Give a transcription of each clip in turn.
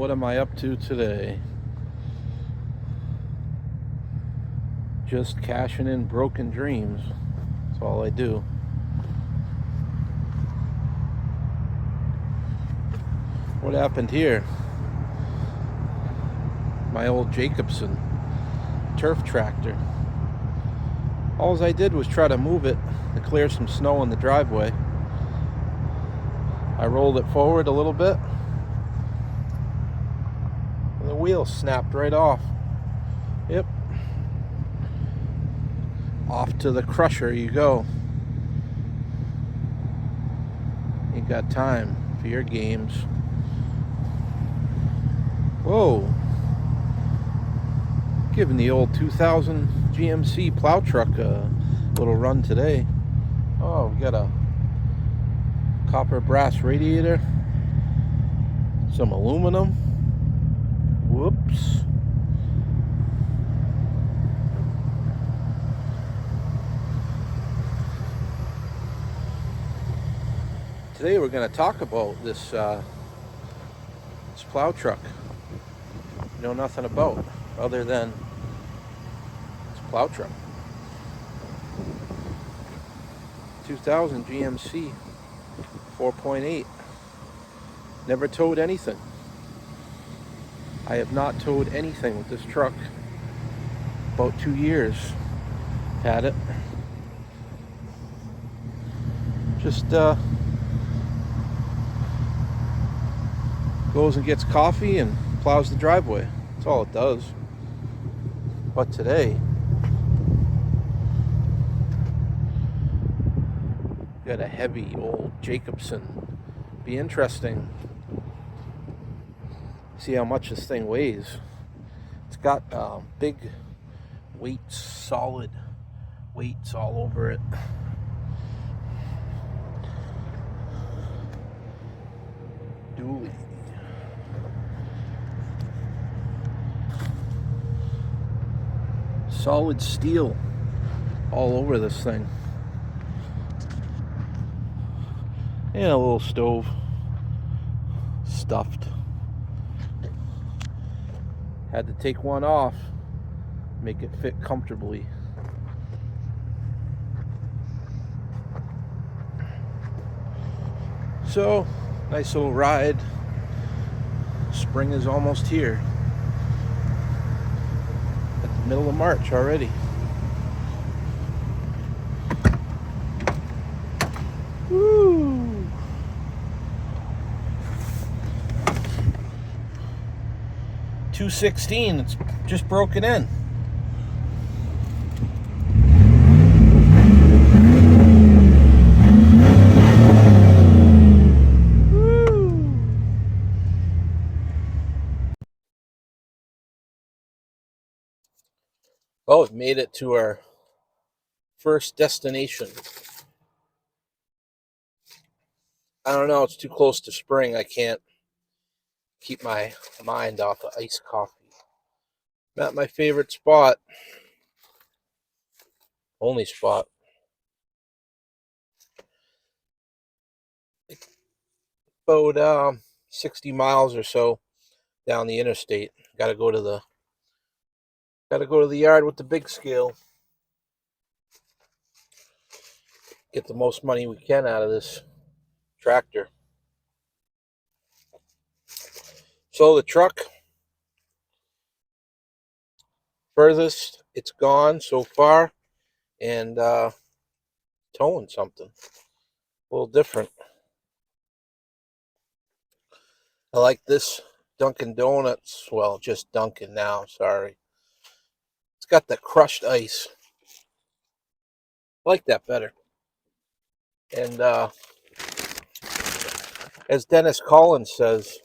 what am I up to today? Just cashing in broken dreams. That's all I do. What happened here? My old Jacobson turf tractor. All I did was try to move it to clear some snow in the driveway. I rolled it forward a little bit, and the wheel snapped right off. Yep. Off to the crusher you go. Ain't got time for your games. Whoa. Giving the old 2000 GMC plow truck a little run today. Oh, we got a copper brass radiator, some aluminum. Whoops. Today we're going to talk about this plow truck. Know nothing about other than it's a plow truck. 2000 GMC 4.8. Never towed anything. I have not towed anything with this truck. About 2 years had it. Just goes and gets coffee and plows the driveway. That's all it does. But today, got a heavy old Jacobson. Be interesting. See how much this thing weighs. It's got big weights, solid weights all over it. Dually. Solid steel all over this thing. And a little stove stuffed. Had to take one off, make it fit comfortably. So, nice little ride. Spring is almost here. At the middle of March already. Woo! 216, it's just broken in. Woo! Oh, it made it to our first destination. I don't know, it's too close to spring. I can't keep my mind off of iced coffee. Not my favorite spot. Only spot. About 60 miles or so down the interstate. Gotta go to the yard with the big scale. Get the most money we can out of this tractor. So the truck, furthest it's gone so far, and towing something a little different. I like this Dunkin' Donuts. Well, just Dunkin' now, sorry. It's got the crushed ice. I like that better. And as Dennis Collins says,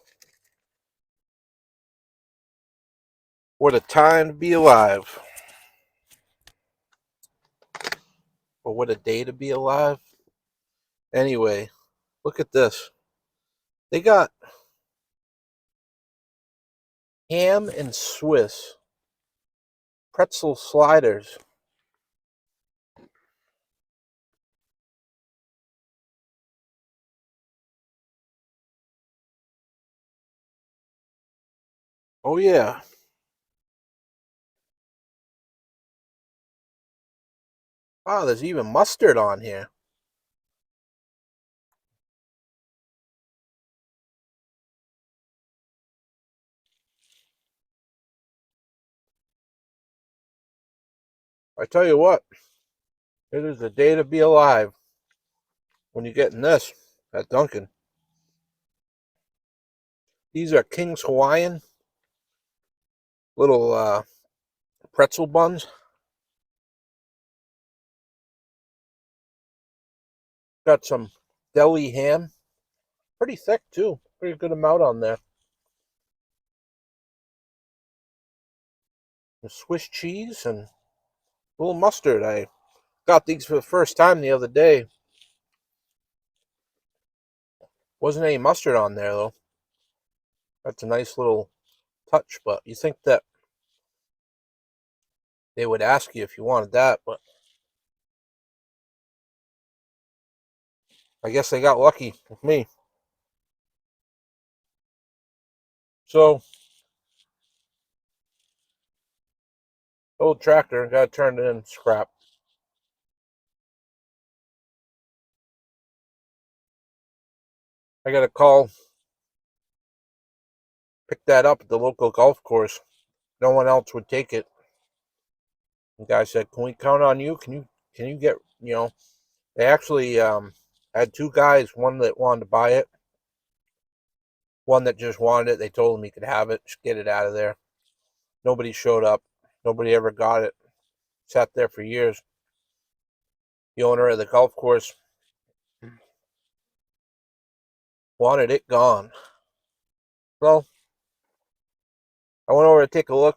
what a time to be alive. Or what a day to be alive. Anyway, look at this. They got ham and Swiss pretzel sliders. Oh yeah. Wow, there's even mustard on here. I tell you what, it is a day to be alive when you're getting this at Dunkin'. These are King's Hawaiian little pretzel buns. Got some deli ham. Pretty thick too. Pretty good amount on there. Some Swiss cheese and a little mustard. I got these for the first time the other day. Wasn't any mustard on there though. That's a nice little touch, but you think that they would ask you if you wanted that, but I guess they got lucky with me. So, old tractor got turned in scrap. I got a call, pick that up at the local golf course. No one else would take it. The guy said, "Can we count on you? Can you get They actually had two guys, one that wanted to buy it, one that just wanted it. They told him he could have it, just get it out of there. Nobody showed up. Nobody ever got it. Sat there for years. The owner of the golf course wanted it gone. So I went over to take a look,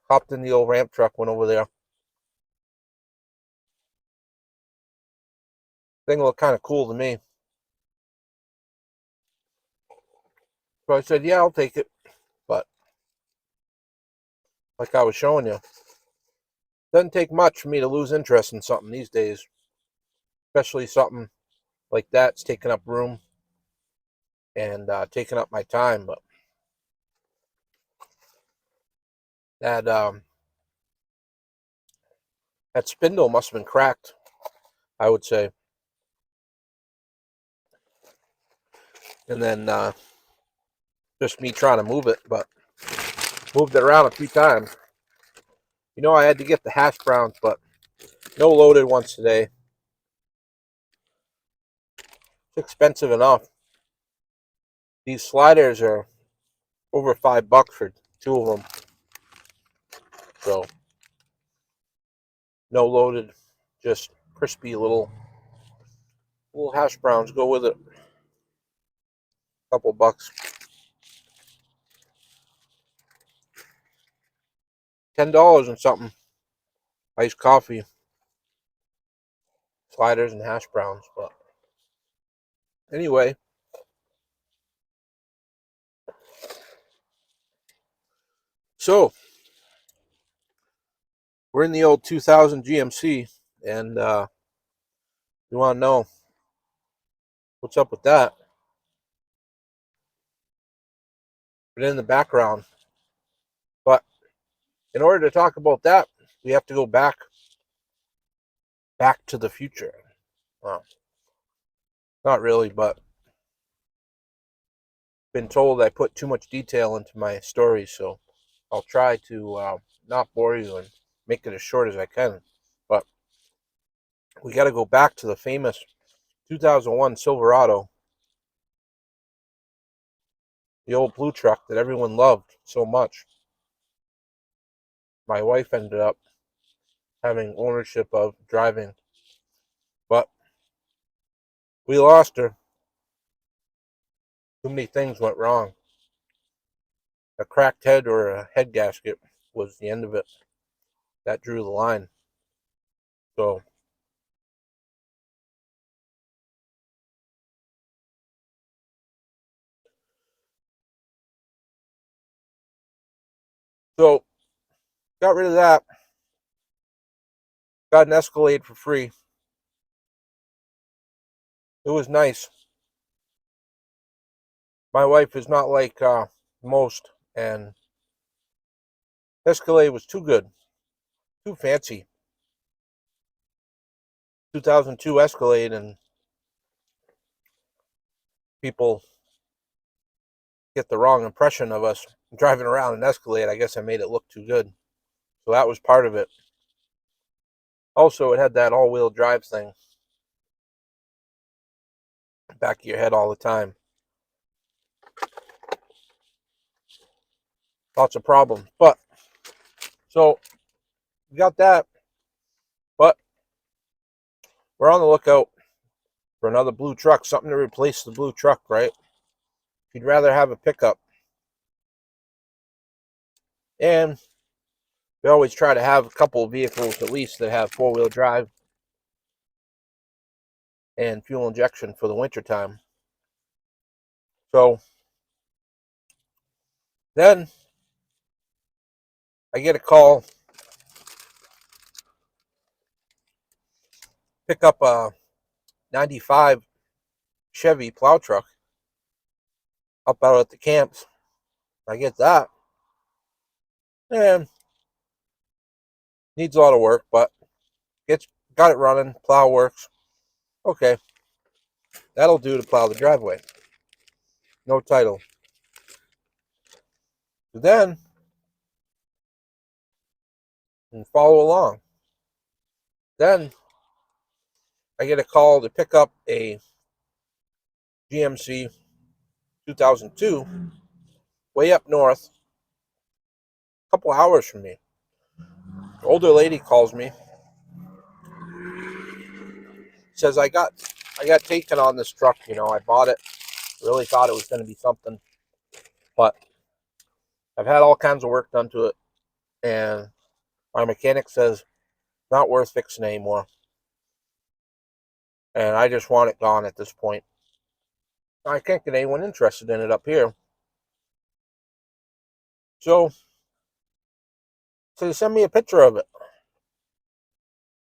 hopped in the old ramp truck, went over there. Thing looked kind of cool to me. So I said, yeah, I'll take it. But like I was showing you, doesn't take much for me to lose interest in something these days, especially something like that's taking up room and taking up my time. But that that spindle must have been cracked, I would say. And then just me trying to move it, but moved it around a few times. I had to get the hash browns, but no loaded ones today. It's expensive enough. These sliders are over $5 for two of them. So no loaded, just crispy little hash browns go with it. Couple bucks. $10 and something. Iced coffee, sliders, and hash browns. But anyway, so we're in the old 2000 GMC, and you want to know what's up with that? But in the background. But in order to talk about that, we have to go back to the future. Well, not really, but been told I put too much detail into my stories, so I'll try to not bore you and make it as short as I can. But we got to go back to the famous 2001 Silverado, the old blue truck that everyone loved so much. My wife ended up having ownership of driving, but we lost her. Too many things went wrong. A cracked head or a head gasket was the end of it. That drew the line. So, so got rid of that. Got an Escalade for free. It was nice. My wife is not like most, and Escalade was too good, too fancy. 2002 Escalade, and people get the wrong impression of us driving around an Escalade. I guess I made it look too good. So that was part of it. Also, it had that all-wheel drive thing back of your head all the time. Lots of problems. But, so, we got that. But, we're on the lookout for another blue truck. Something to replace the blue truck, right? You'd rather have a pickup. And we always try to have a couple of vehicles at least that have four-wheel drive and fuel injection for the wintertime. So, then I get a call, pick up a 95 Chevy plow truck up out at the camps. I get that. And needs a lot of work, but got it running. Plow works. Okay, that'll do to plow the driveway. No title. So then, and follow along. Then I get a call to pick up a GMC 2002 way up north, a couple hours from me. Older lady calls me, says I got taken on this truck. I bought it, really thought it was going to be something, but I've had all kinds of work done to it, and my mechanic says not worth fixing anymore, and I just want it gone at this point. I can't get anyone interested in it up here. So they send me a picture of it.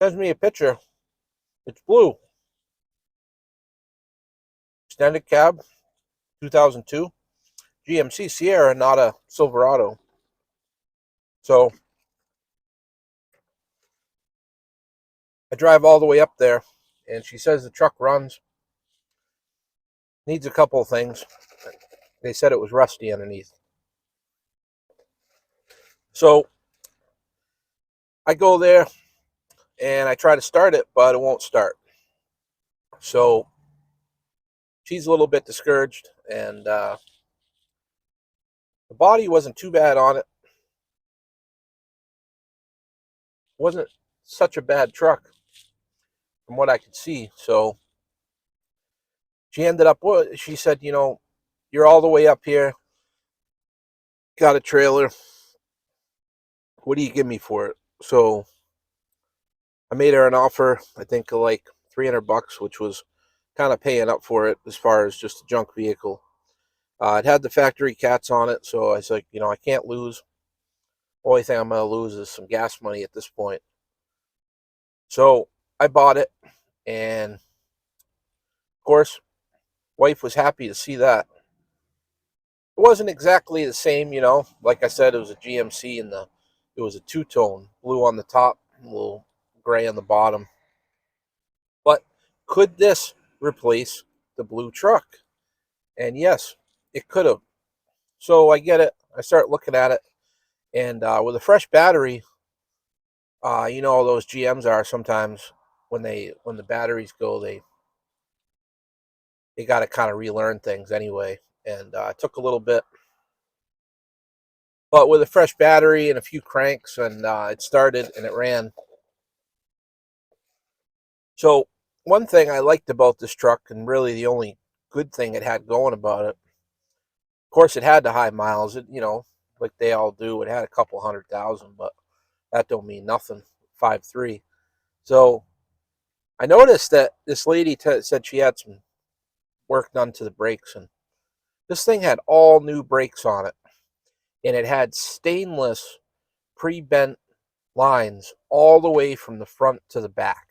Sends me a picture. It's blue. Extended cab, 2002. GMC Sierra, not a Silverado. So I drive all the way up there, and she says the truck runs. Needs a couple of things. They said it was rusty underneath. So I go there, and I try to start it, but it won't start. So she's a little bit discouraged, and the body wasn't too bad on it. Wasn't such a bad truck from what I could see. So she ended up, she said, you're all the way up here, got a trailer. What do you give me for it? So I made her an offer, I think of like $300, which was kind of paying up for it as far as just a junk vehicle. It had the factory cats on it, so I was like, I can't lose. Only thing I'm going to lose is some gas money at this point. So I bought it, and of course, wife was happy to see that. It wasn't exactly the same, Like I said, it was a GMC, and it was a two-tone, blue on the top, a little gray on the bottom. But could this replace the blue truck? And yes, it could have. So I get it. I start looking at it, and with a fresh battery, those GMs are sometimes when the batteries go, they got to kind of relearn things anyway, and it took a little bit. But with a fresh battery and a few cranks, and it started and it ran. So one thing I liked about this truck, and really the only good thing it had going about it, of course, it had the high miles. It, like they all do, it had a couple 100,000, but that don't mean nothing. 5.3. So I noticed that this lady said she had some work done to the brakes, and this thing had all new brakes on it, and it had stainless pre-bent lines all the way from the front to the back.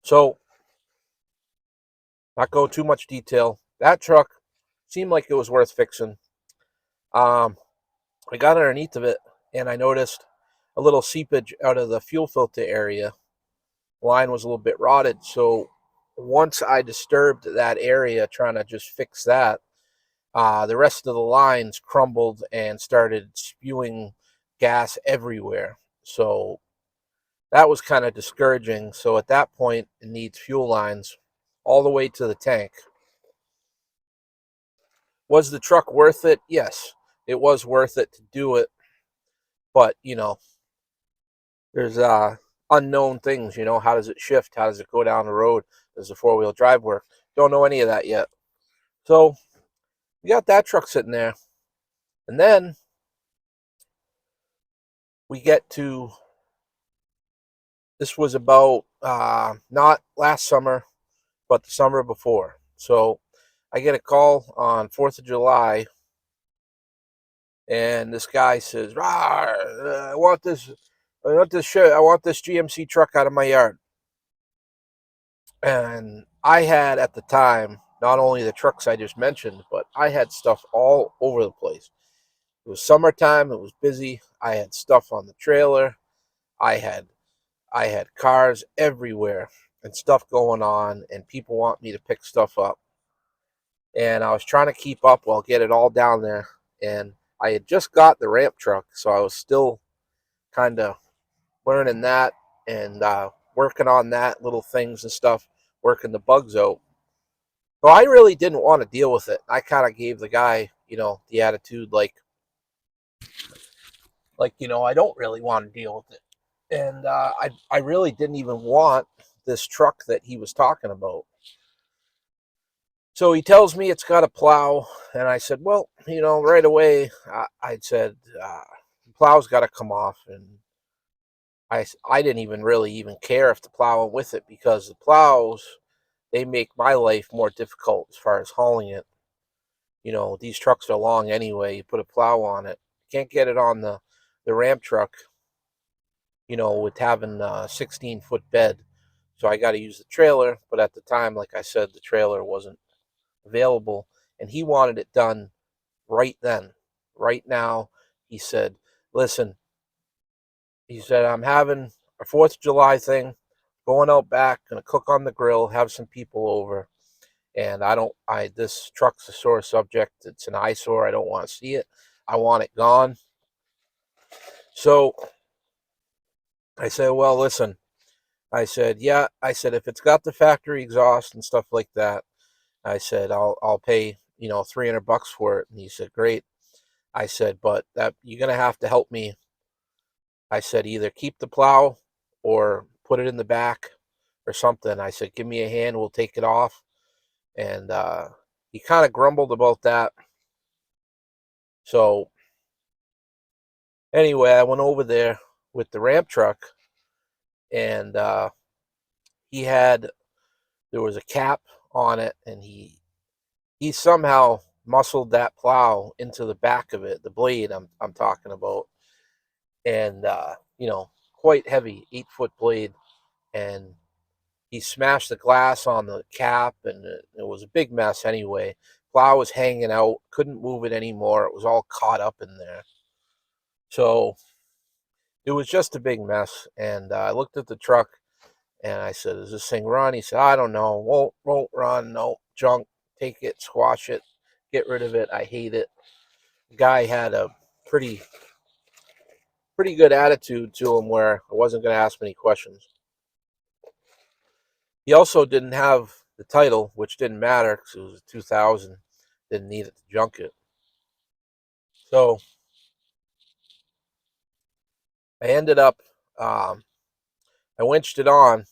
So, not go too much detail. That truck seemed like it was worth fixing. I got underneath of it, and I noticed a little seepage out of the fuel filter area. Line was a little bit rotted, so once I disturbed that area trying to just fix that, the rest of the lines crumbled and started spewing gas everywhere. So that was kind of discouraging. So at that point, it needs fuel lines all the way to the tank. Was the truck worth it? Yes, it was worth it to do it. But, there's unknown things, how does it shift? How does it go down the road? Does the four-wheel drive work? Don't know any of that yet. So we got that truck sitting there. And then we get to, this was about not last summer, but the summer before. So I get a call on 4th of July, and this guy says, I want this shit. I want this GMC truck out of my yard. And I had at the time not only the trucks I just mentioned, but I had stuff all over the place. It was summertime, it was busy. I had stuff on the trailer. I had cars everywhere and stuff going on, and people want me to pick stuff up. And I was trying to keep up while get it all down there. And I had just got the ramp truck, so I was still kind of learning that and working on that, little things and stuff, working the bugs out. So I really didn't want to deal with it. I kind of gave the guy, the attitude I don't really want to deal with it. And I really didn't even want this truck that he was talking about. So he tells me it's got a plow, and I said, well, right away, I said, the plow's got to come off, and I didn't even really care if the plow went with it, because the plows, they make my life more difficult as far as hauling it. These trucks are long anyway. You put a plow on it. Can't get it on the ramp truck, with having a 16-foot bed. So I got to use the trailer. But at the time, like I said, the trailer wasn't available. And he wanted it done right then, right now. He said, listen, I'm having a 4th of July thing, going out back, going to cook on the grill, have some people over. And this truck's a sore subject. It's an eyesore. I don't want to see it. I want it gone. So I said, well, listen, I said, yeah, I said, if it's got the factory exhaust and stuff like that, I said, I'll pay, $300 for it. And he said, great. I said, but that you're going to have to help me. I said, either keep the plow or put it in the back or something. I said, give me a hand. We'll take it off. And he kind of grumbled about that. So anyway, I went over there with the ramp truck, and there was a cap on it, and he somehow muscled that plow into the back of it, the blade I'm talking about, and quite heavy, 8-foot blade, and he smashed the glass on the cap, and it was a big mess anyway. Plow was hanging out, couldn't move it anymore. It was all caught up in there. So it was just a big mess. And I looked at the truck, and I said, "Does this thing run?" He said, "I don't know. Won't run. No, junk. Take it, squash it, get rid of it. I hate it." The guy had a pretty good attitude to him, where I wasn't going to ask many questions. He also didn't have the title, which didn't matter because it was a 2000. Didn't need it to junk it. So I ended up, I winched it on,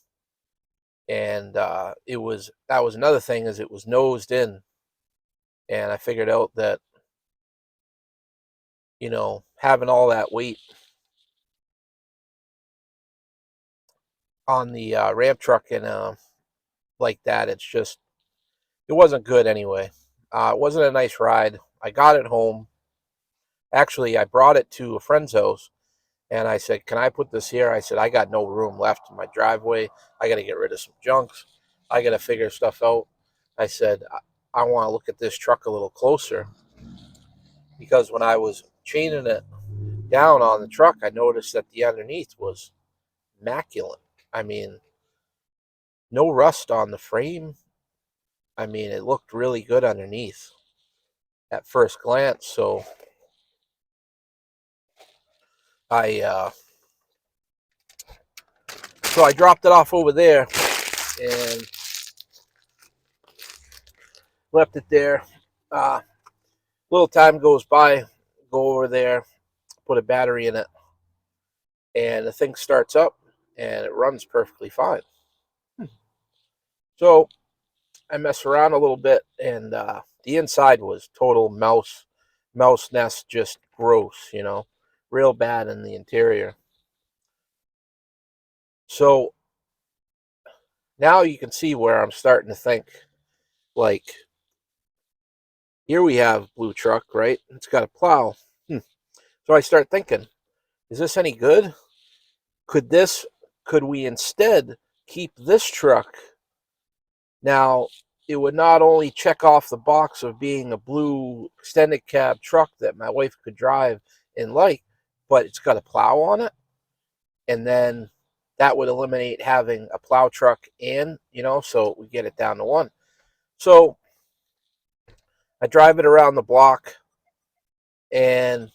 and that was another thing, is it was nosed in, and I figured out that having all that weight on the ramp truck and like that, it wasn't good anyway. It wasn't a nice ride. I got it home. Actually, I brought it to a friend's house, and I said, "Can I put this here?" I said, "I got no room left in my driveway. I got to get rid of some junks. I got to figure stuff out." I said, I want to look at this truck a little closer, because when I was chaining it down on the truck, I noticed that the underneath was immaculate. I mean, no rust on the frame. I mean, it looked really good underneath at first glance. So I dropped it off over there and left it there. Little time goes by, go over there, put a battery in it, and the thing starts up and it runs perfectly fine. So I mess around a little bit, and the inside was total mouse nest, just gross, real bad in the interior. So now you can see where I'm starting to think, like, here we have blue truck, right? It's got a plow. So I start thinking, is this any good? Could we instead keep this truck? Now, it would not only check off the box of being a blue extended cab truck that my wife could drive and like, but it's got a plow on it. And then that would eliminate having a plow truck in, so we get it down to one. So I drive it around the block, and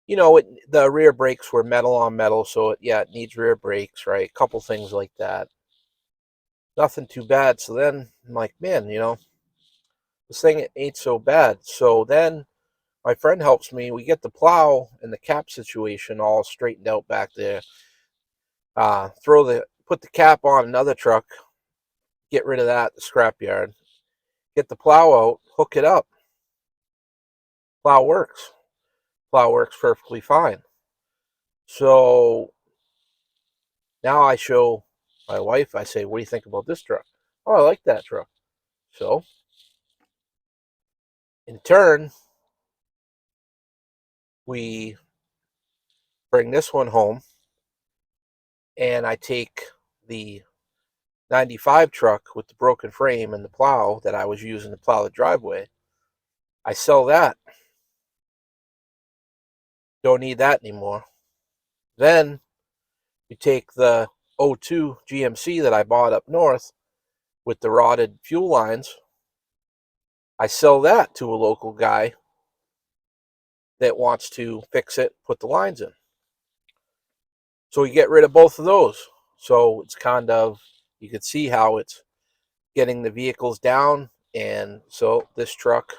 the rear brakes were metal on metal, so it needs rear brakes, right? A couple things like that. Nothing too bad. So then I'm like, man, this thing ain't so bad. So then my friend helps me. We get the plow and the cap situation all straightened out back there. Put the cap on another truck, get rid of that, the scrapyard. Get the plow out, hook it up. Plow works. Plow works perfectly fine. So now I show my wife, I say, what do you think about this truck? Oh, I like that truck. So in turn, we bring this one home, and I take the 95 truck with the broken frame and the plow that I was using to plow the driveway. I sell that. Don't need that anymore. Then you take the 02 GMC that I bought up north with the rotted fuel lines. I sell that to a local guy that wants to fix it, put the lines in. So we get rid of both of those. So it's kind of, you can see how it's getting the vehicles down. And so this truck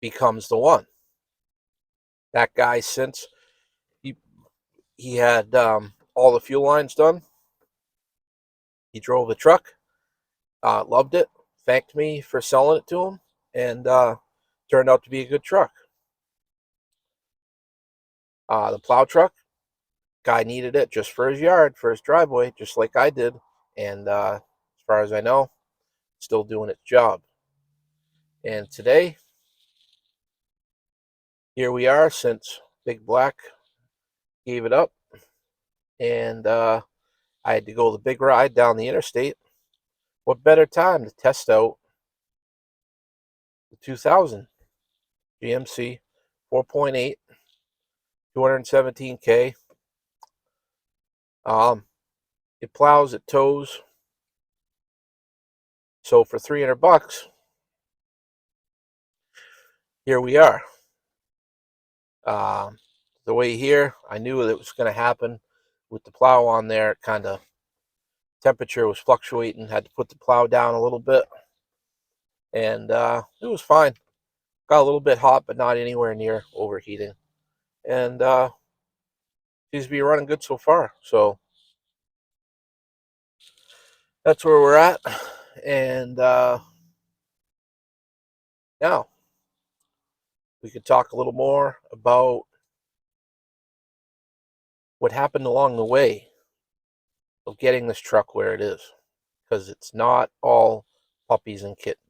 becomes the one. That guy, since he had all the fuel lines done, he drove the truck, loved it, thanked me for selling it to him, and turned out to be a good truck. The plow truck, guy needed it just for his yard, for his driveway, just like I did. And as far as I know, still doing its job. And today, here we are, since Big Black gave it up. And I had to go the big ride down the interstate. What better time to test out the 2000 GMC 4.8, 217K. It plows, it tows. So for $300, here we are. The way here, I knew that it was going to happen with the plow on there. Kind of temperature was fluctuating. Had to put the plow down a little bit, and it was fine. Got a little bit hot, but not anywhere near overheating. And seems to be running good so far. So that's where we're at. And now we could talk a little more about what happened along the way of getting this truck where it is, because it's not all puppies and kittens.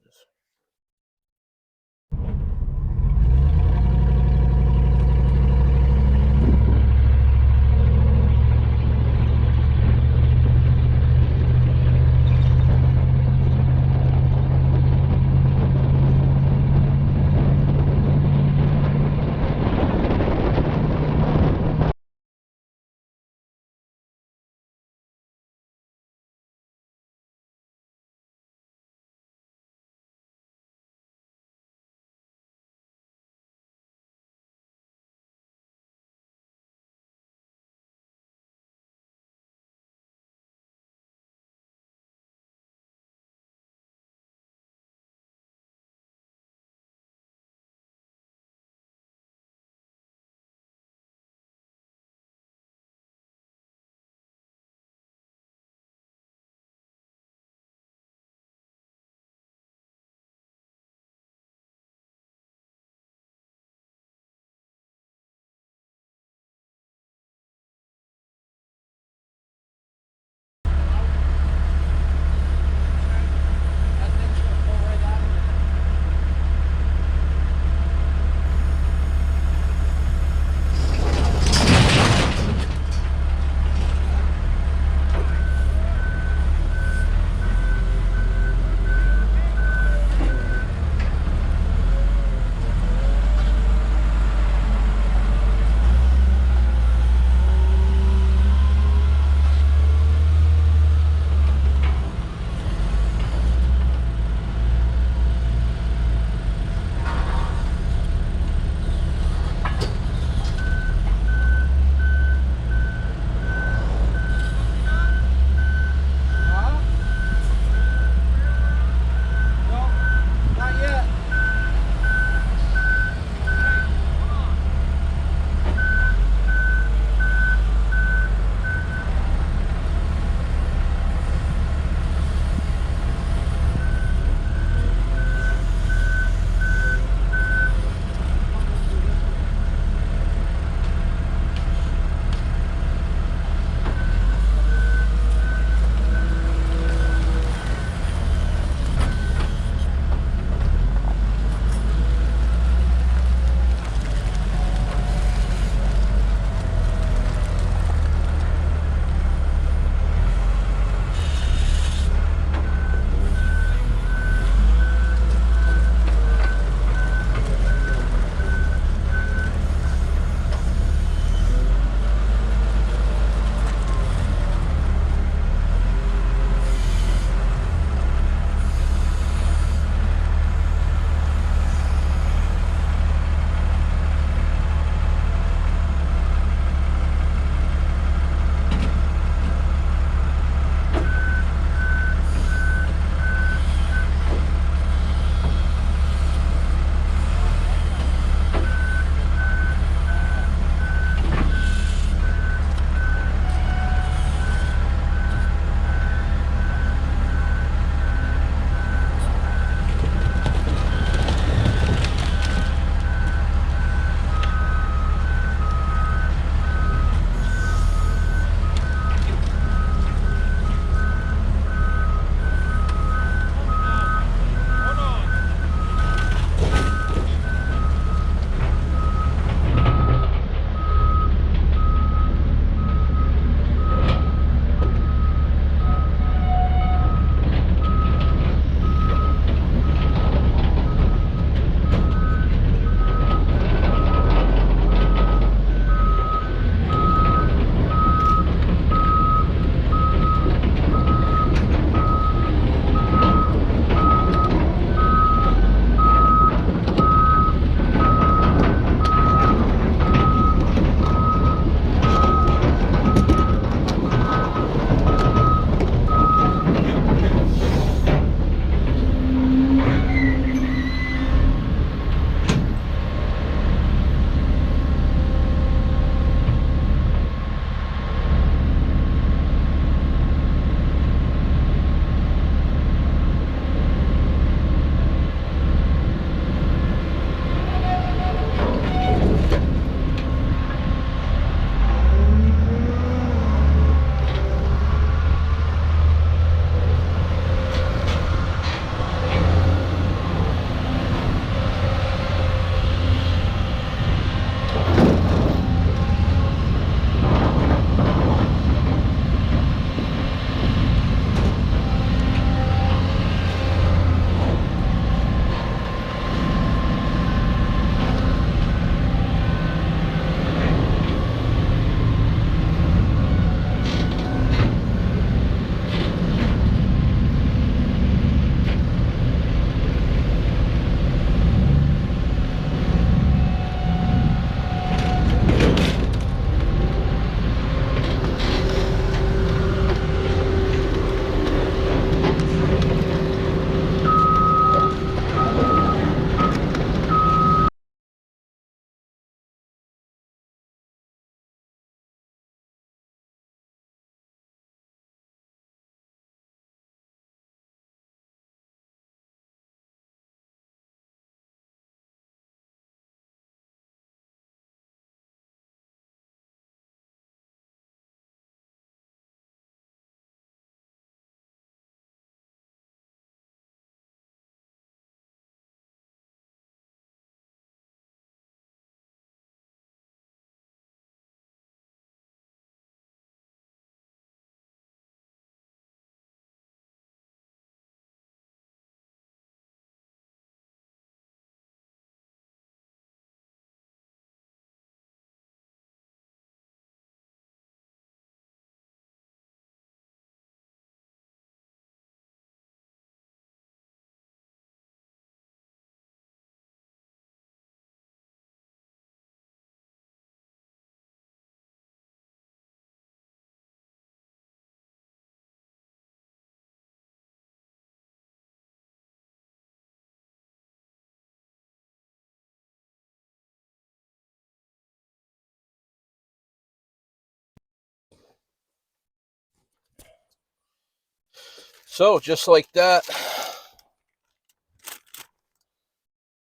So, just like that,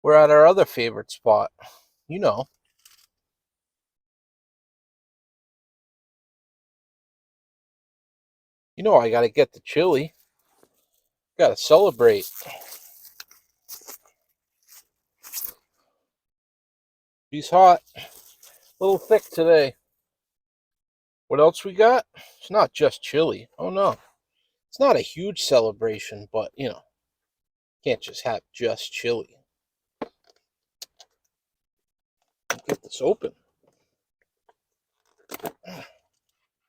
we're at our other favorite spot. You know. You know I gotta get the chili. Gotta celebrate. She's hot. A little thick today. What else we got? It's not just chili. Oh no. It's not a huge celebration, but you know, can't just have just chili. Get this open.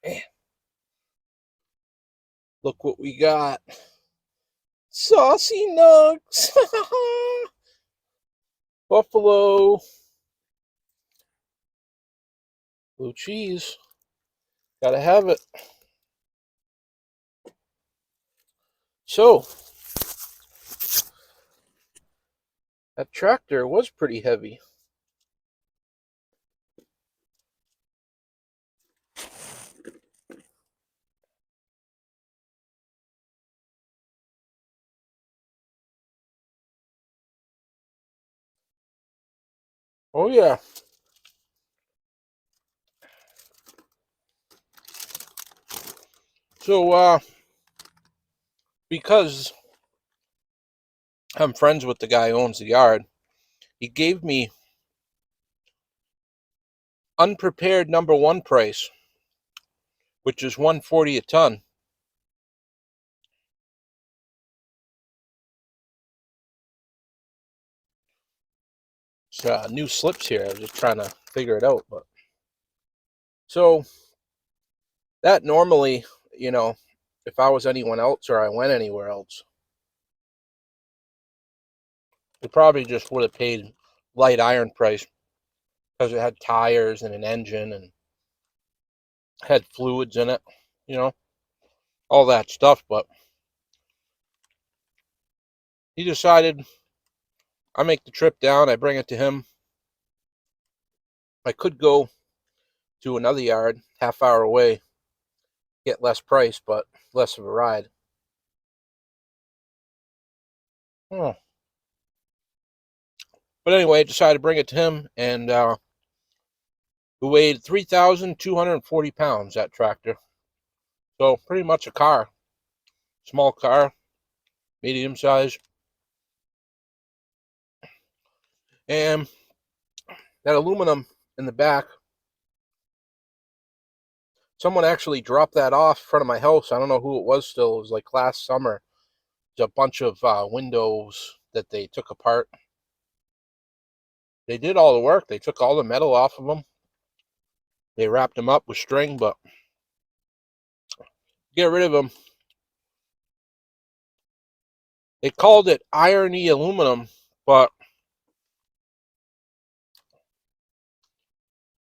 Man, look what we got. Saucy nugs. Buffalo. Blue cheese. Gotta have it. So, that tractor was pretty heavy. Oh yeah. So, because I'm friends with the guy who owns the yard, he gave me unprepared number one price, which is $140 a ton. It's new slips here. I was just trying to figure it out, but so that normally, you know, if I was anyone else or I went anywhere else, we probably just would have paid light iron price because it had tires and an engine and had fluids in it, you know, all that stuff. But he decided I make the trip down, I bring it to him. I could go to another yard half hour away, get less price, but less of a ride. Oh. But anyway, I decided to bring it to him, and it weighed 3,240 pounds, that tractor. So pretty much a car, small car, medium size. And that aluminum in the back, someone actually dropped that off in front of my house. I don't know who it was still. It was like last summer. There's a bunch of windows that they took apart. They did all the work. They took all the metal off of them. They wrapped them up with string, but get rid of them. They called it irony aluminum, but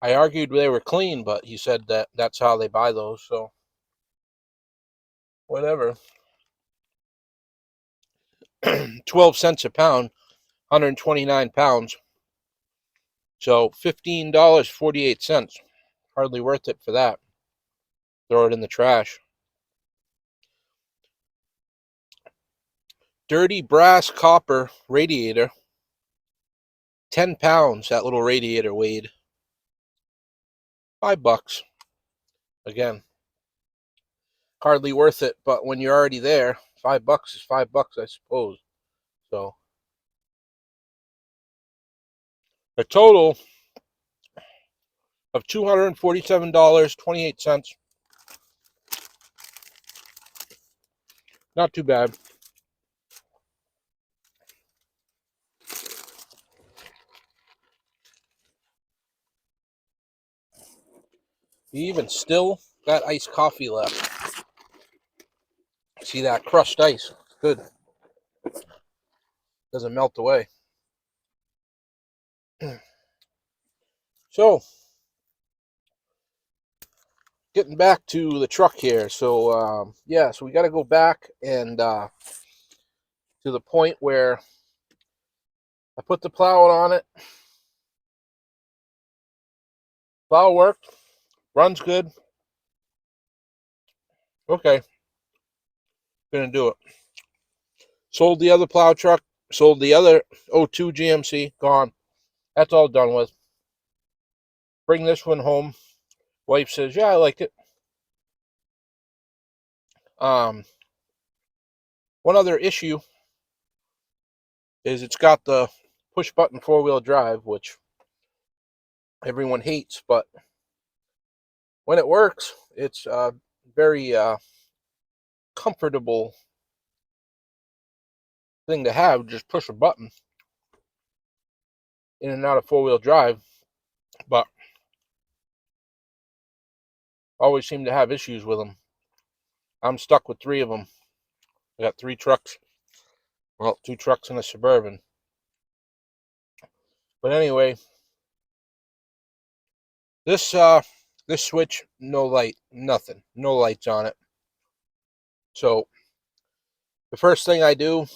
I argued they were clean, but he said that that's how they buy those, so whatever. 12 cents a pound, 129 pounds. So $15.48. Hardly worth it for that. Throw it in the trash. Dirty brass copper radiator. 10 pounds that little radiator weighed. $5. Again, hardly worth it, but when you're already there, $5 is $5, I suppose. So a total of $247.28. Not too bad. You even still got iced coffee left. See that crushed ice? It's good. Doesn't melt away. So, getting back to the truck here. So, yeah, so we got to go back and to the point where I put the plow on it. Plow worked. Runs good. Okay. Gonna do it. Sold the other plow truck. Sold the other '02 GMC. Gone. That's all done with. Bring this one home. Wife says, "Yeah, I like it." One other issue is it's got the push button 4-wheel drive, which everyone hates, but when it works, it's a very comfortable thing to have. Just push a button in and out of 4-wheel drive, but always seem to have issues with them. I'm stuck with 3 of them. I got 3 trucks. Well, 2 trucks and a Suburban. But anyway, this switch, no light, nothing, no lights on it. So the first thing I do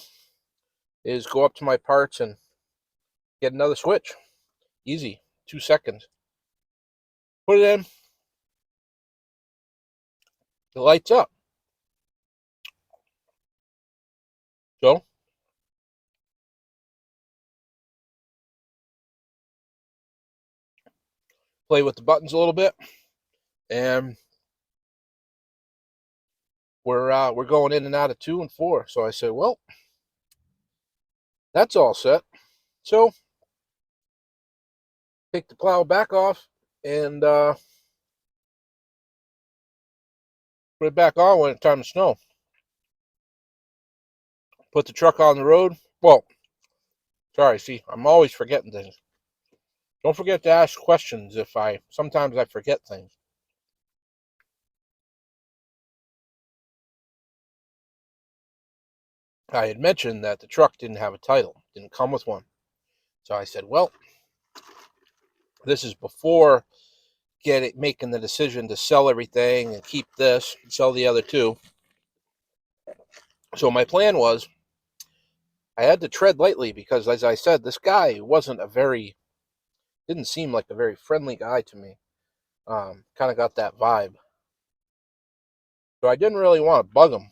is go up to my parts and get another switch. Easy, 2 seconds. Put it in, it lights up. So play with the buttons a little bit, and we're going in and out of 2 and 4. So I said, well, that's all set. So take the plow back off and put it back on when it's time to snow. Put the truck on the road. Well, sorry, see, I'm always forgetting things. Don't forget to ask questions if sometimes I forget things. I had mentioned that the truck didn't have a title, didn't come with one. So I said, well, this is before making the decision to sell everything and keep this, and sell the other 2. So my plan was, I had to tread lightly because, as I said, this guy didn't seem like a very friendly guy to me. Kind of got that vibe. So I didn't really want to bug him.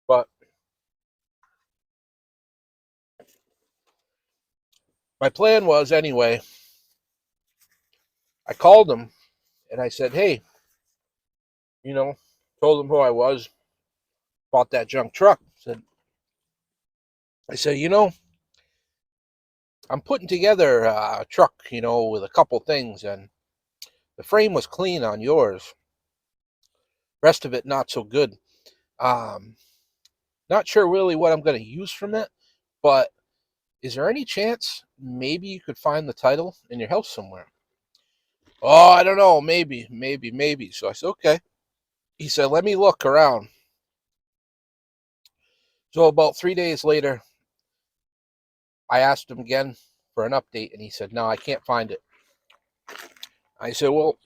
But my plan was, anyway, I called him and I said, hey, told him who I was, bought that junk truck. I said, I'm putting together a truck, with a couple things, and the frame was clean on yours. Rest of it, not so good. Um, Not sure really what I'm going to use from it, but is there any chance maybe you could find the title in your house somewhere? Oh, I don't know. Maybe. So I said, okay. He said, let me look around. So about 3 days later, I asked him again for an update, and he said, no, I can't find it. I said, well,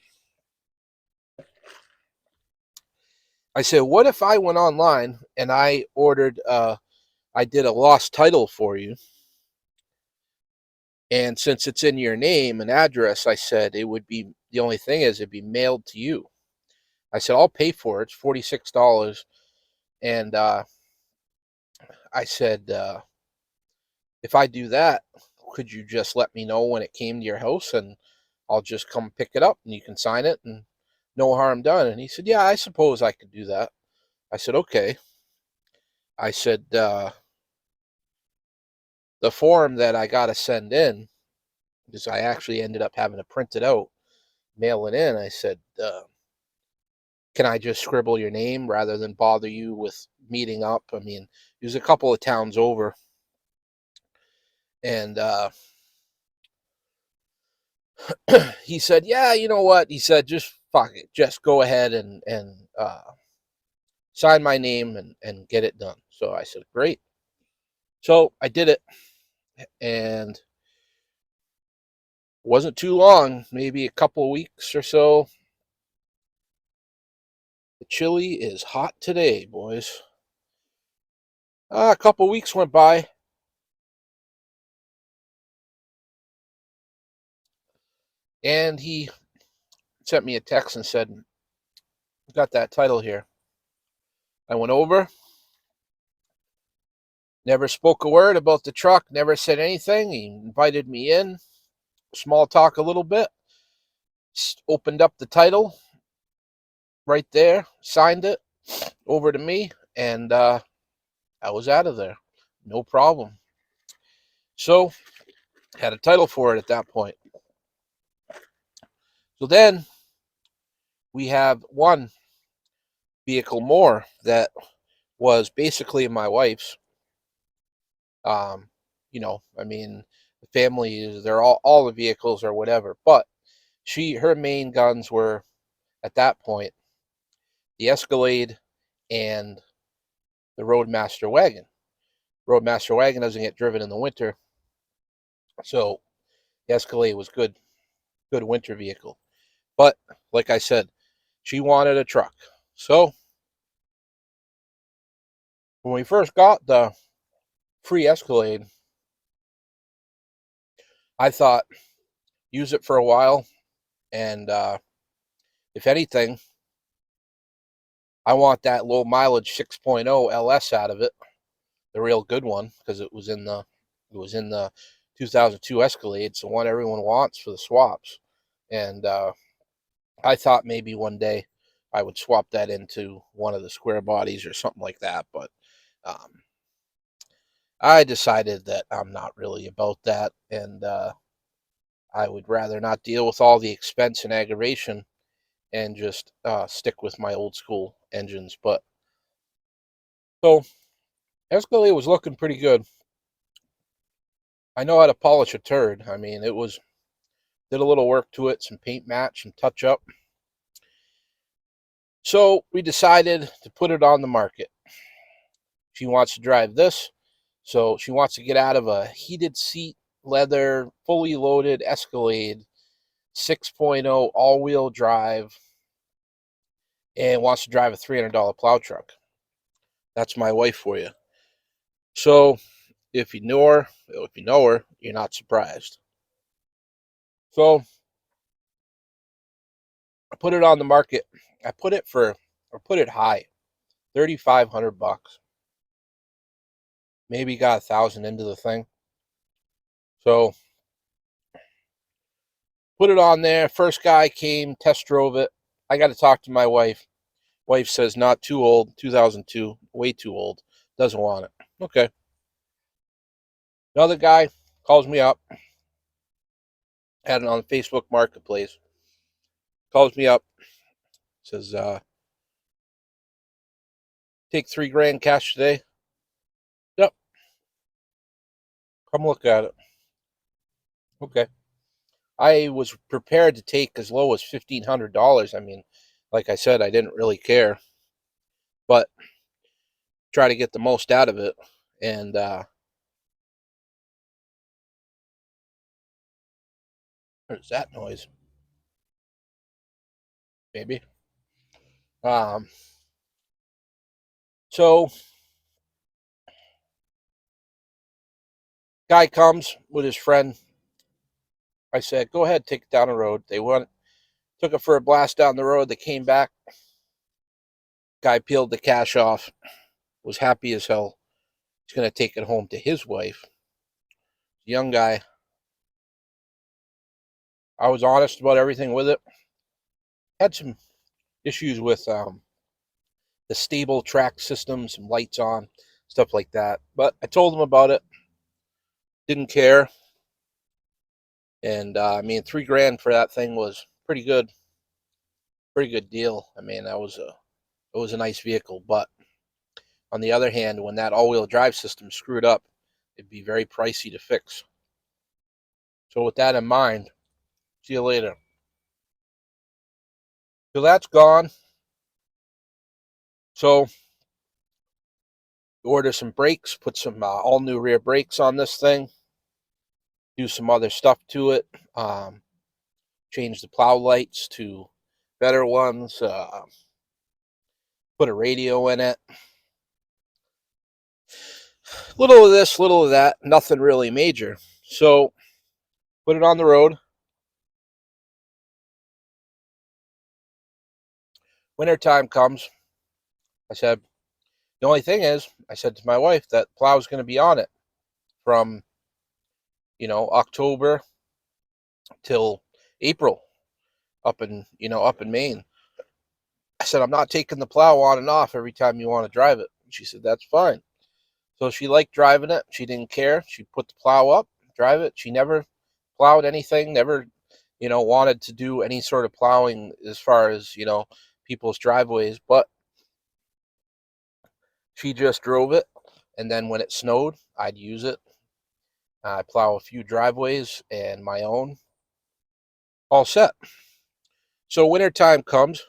what if I went online and I did a lost title for you? And since it's in your name and address, I said, the only thing is it'd be mailed to you. I said, I'll pay for it. It's $46. And I said, if I do that, could you just let me know when it came to your house, and I'll just come pick it up and you can sign it and no harm done? And he said, yeah, I suppose I could do that. I said, okay. I said, the form that I got to send in, because I actually ended up having to print it out, mail it in. I said, can I just scribble your name rather than bother you with meeting up? I mean, he was a couple of towns over. And he said, yeah, you know what? He said, just fuck it. Just go ahead and sign my name and get it done. So I said, great. So I did it. And it wasn't too long, maybe a couple of weeks or so. The chili is hot today, boys. A couple of weeks went by. And he sent me a text and said, got that title here. I went over, never spoke a word about the truck, never said anything. He invited me in, small talk a little bit, opened up the title right there, signed it over to me, and I was out of there. No problem. So, had a title for it at that point. So then we have one vehicle more that was basically my wife's. Um, I mean, the family is, they're all the vehicles or whatever, but her main guns were at that point the Escalade and the Roadmaster wagon. Roadmaster wagon doesn't get driven in the winter, so the Escalade was good winter vehicle. But like I said, she wanted a truck. So when we first got the free Escalade, I thought use it for a while, and if anything, I want that low mileage 6.0 LS out of it, the real good one, because it was in the 2002 Escalade, so one everyone wants for the swaps. And I thought maybe one day I would swap that into one of the square bodies or something like that, but um, I decided that I'm not really about that, and I would rather not deal with all the expense and aggravation and just stick with my old school engines. But so Escalade was looking pretty good. I know how to polish a turd. I mean, did a little work to it, some paint match, some touch up. So we decided to put it on the market. She wants to drive this, so she wants to get out of a heated seat, leather, fully loaded Escalade 6.0 all-wheel drive, and wants to drive a $300 plow truck. That's my wife for you. So if you know her, you're not surprised. So I put it on the market. I put it high, $3,500. Maybe got 1,000 into the thing. So put it on there. First guy came, test drove it. I got to talk to my wife. Wife says not too old, 2002, way too old. Doesn't want it. Okay. Another guy calls me up. Had it on Facebook Marketplace. Calls me up. Says, take $3,000 cash today. Yep. Come look at it. Okay. I was prepared to take as low as $1,500. I mean, like I said, I didn't really care, but try to get the most out of it. And where's that noise? Maybe. Um, so guy comes with his friend. I said, go ahead, take it down the road. They took it for a blast down the road. They came back. Guy peeled the cash off. Was happy as hell. He's gonna take it home to his wife. Young guy. I was honest about everything with it. Had some issues with the stable track system, some lights on, stuff like that. But I told him about it. Didn't care. And I mean, $3,000 for that thing was pretty good. Pretty good deal. I mean, it was a nice vehicle. But on the other hand, when that all-wheel drive system screwed up, it'd be very pricey to fix. So with that in mind, see you later. So that's gone. So order some brakes, put some all new rear brakes on this thing, do some other stuff to it, change the plow lights to better ones, put a radio in it. Little of this, little of that, nothing really major. So put it on the road. Winter time comes. I said, The only thing is, I said to my wife that plow's going to be on it from, October till April up in Maine. I said, I'm not taking the plow on and off every time you want to drive it. She said, that's fine. So she liked driving it. She didn't care. She put the plow up, drive it. She never plowed anything, never, wanted to do any sort of plowing as far as, people's driveways, but she just drove it. And then when it snowed, I'd use it. I plow a few driveways and my own, all set. So wintertime comes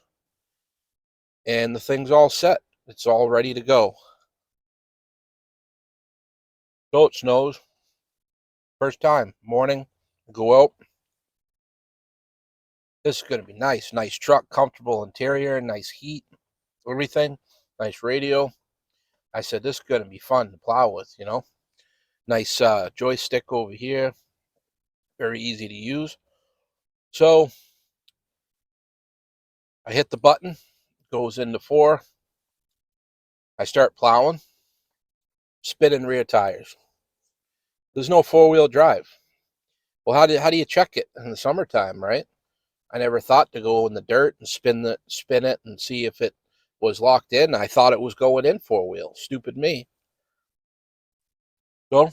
and the thing's all set. It's all ready to go. So it snows. First time, morning, go out. This is going to be nice. Nice truck, comfortable interior, nice heat, everything. Nice radio. I said, this is going to be fun to plow with, Nice joystick over here. Very easy to use. So I hit the button, goes into 4. I start plowing, spinning rear tires. There's no 4-wheel drive. Well, how do you check it in the summertime, right? I never thought to go in the dirt and spin it and see if it was locked in. I thought it was going in 4-wheel. Stupid me. So,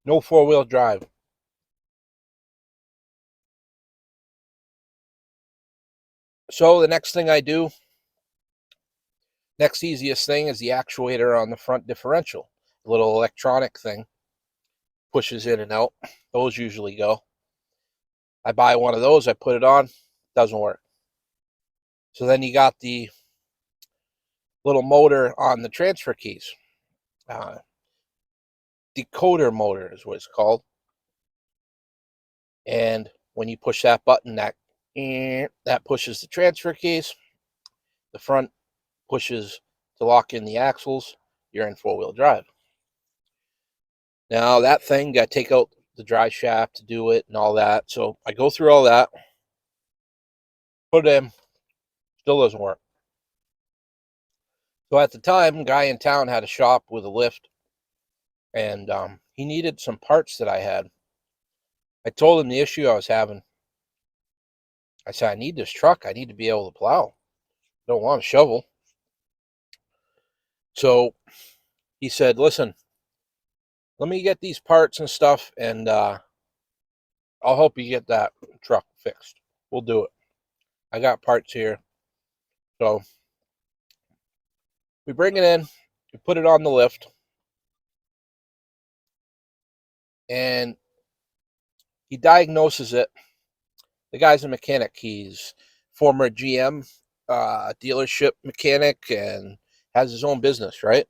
no 4-wheel drive. So the next thing I do, next easiest thing is the actuator on the front differential. A little electronic thing. Pushes in and out. Those usually go. I buy one of those, I put it on, doesn't work. So then you got the little motor on the transfer keys. Decoder motor is what it's called. And when you push that button, that pushes the transfer case. The front pushes to lock in the axles. You're in 4-wheel drive. Now that thing, got to take out the drive shaft to do it and all that. So I go through all that, put it in, still doesn't work. So at the time, a guy in town had a shop with a lift, and he needed some parts that I had. I told him the issue I was having. I said, I need this truck. I need to be able to plow. I don't want a shovel. So he said, listen, let me get these parts and stuff, and I'll help you get that truck fixed. We'll do it. I got parts here. So we bring it in, we put it on the lift, and he diagnoses it. The guy's a mechanic. He's former GM dealership mechanic and has his own business, right?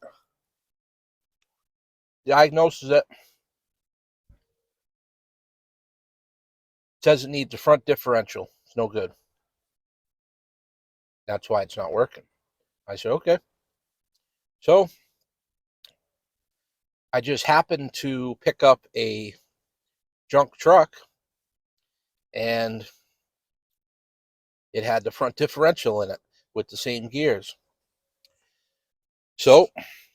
Diagnoses it. Says it needs a front differential. It's no good. That's why it's not working. I said, okay. So I just happened to pick up a junk truck, and it had the front differential in it with the same gears. So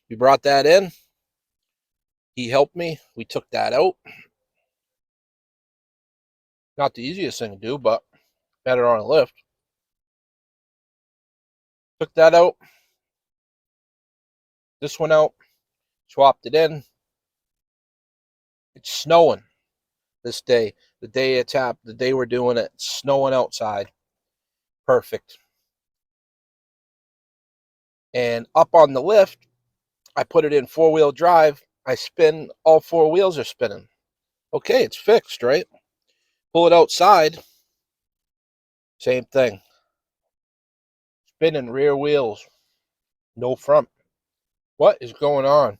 we brought that in. He helped me. We took that out. Not the easiest thing to do, but better on a lift. Took that out. This one out. Swapped it in. It's snowing this day. The day it's happened, the day we're doing it, it's snowing outside. Perfect. And up on the lift, I put it in 4-wheel drive. I spin, all 4 wheels are spinning. Okay, it's fixed, right? Pull it outside. Same thing. Spinning rear wheels. No front. What is going on?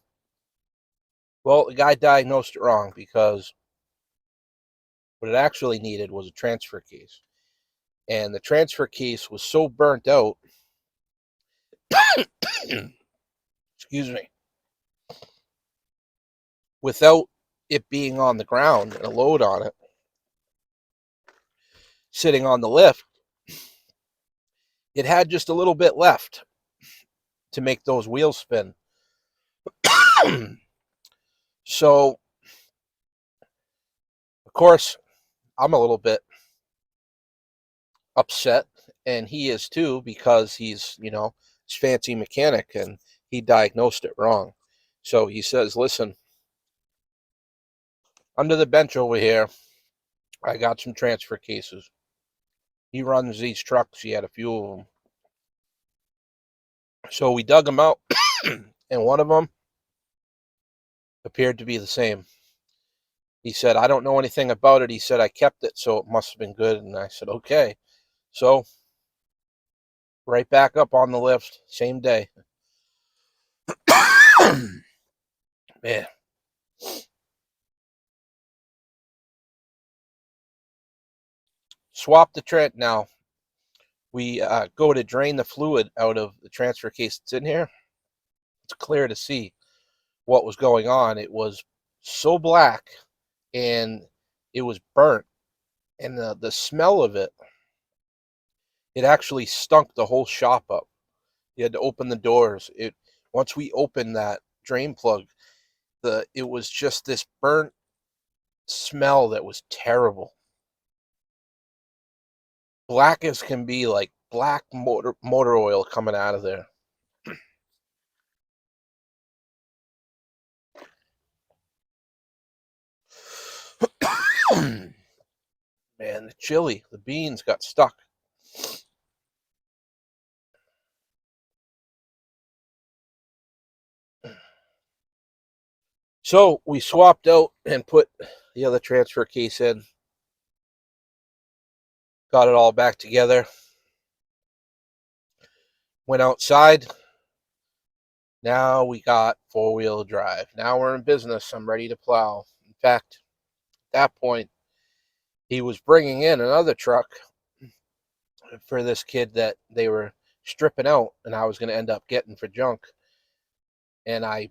Well, the guy diagnosed it wrong, because what it actually needed was a transfer case. And the transfer case was so burnt out, excuse me, without it being on the ground and a load on it, sitting on the lift, it had just a little bit left to make those wheels spin. So, of course, I'm a little bit upset, and he is too, because he's, this fancy mechanic, and he diagnosed it wrong. So he says, listen, under the bench over here, I got some transfer cases. He runs these trucks. He had a few of them. So we dug them out, and one of them appeared to be the same. He said, I don't know anything about it. He said, I kept it, so it must have been good. And I said, okay. So right back up on the lift, same day. Man. Swap the Trent now. We go to drain the fluid out of the transfer case that's in here. It's clear to see what was going on. It was so black, and it was burnt, and the smell of it, it actually stunk the whole shop up. You had to open the doors. Once we opened that drain plug, it was just this burnt smell that was terrible. Black as can be, like black motor oil coming out of there. Man, the chili, the beans got stuck. So we swapped out and put the other transfer case in. Got it all back together. Went outside. Now we got four-wheel drive. Now we're in business. I'm ready to plow. In fact, at that point, he was bringing in another truck for this kid that they were stripping out, and I was going to end up getting for junk. And I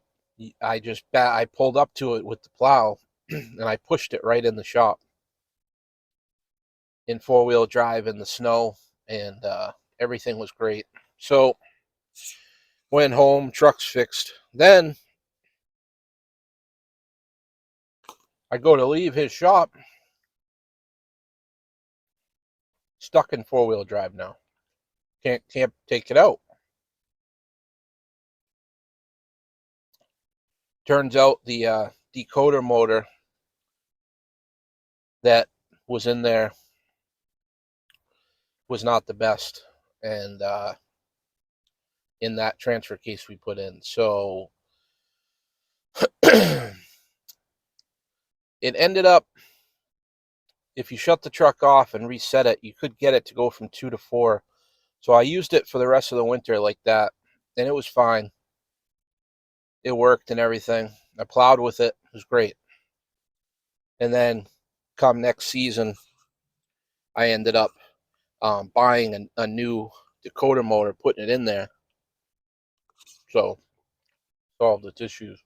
pulled up to it with the plow, and I pushed it right in the shop in four-wheel drive in the snow, and everything was great. So went home, truck's fixed. Then I go to leave his shop, stuck in four-wheel drive now. Can't take it out. Turns out the decoder motor that was in there was not the best, and in that transfer case we put in. So it ended up, if you shut the truck off and reset it, you could get it to go from 2 to 4. So I used it for the rest of the winter like that, and it was fine. It worked and everything. I plowed with it. It was great. And then come next season, I ended up buying a new decoder motor, putting it in there. So solved its issues.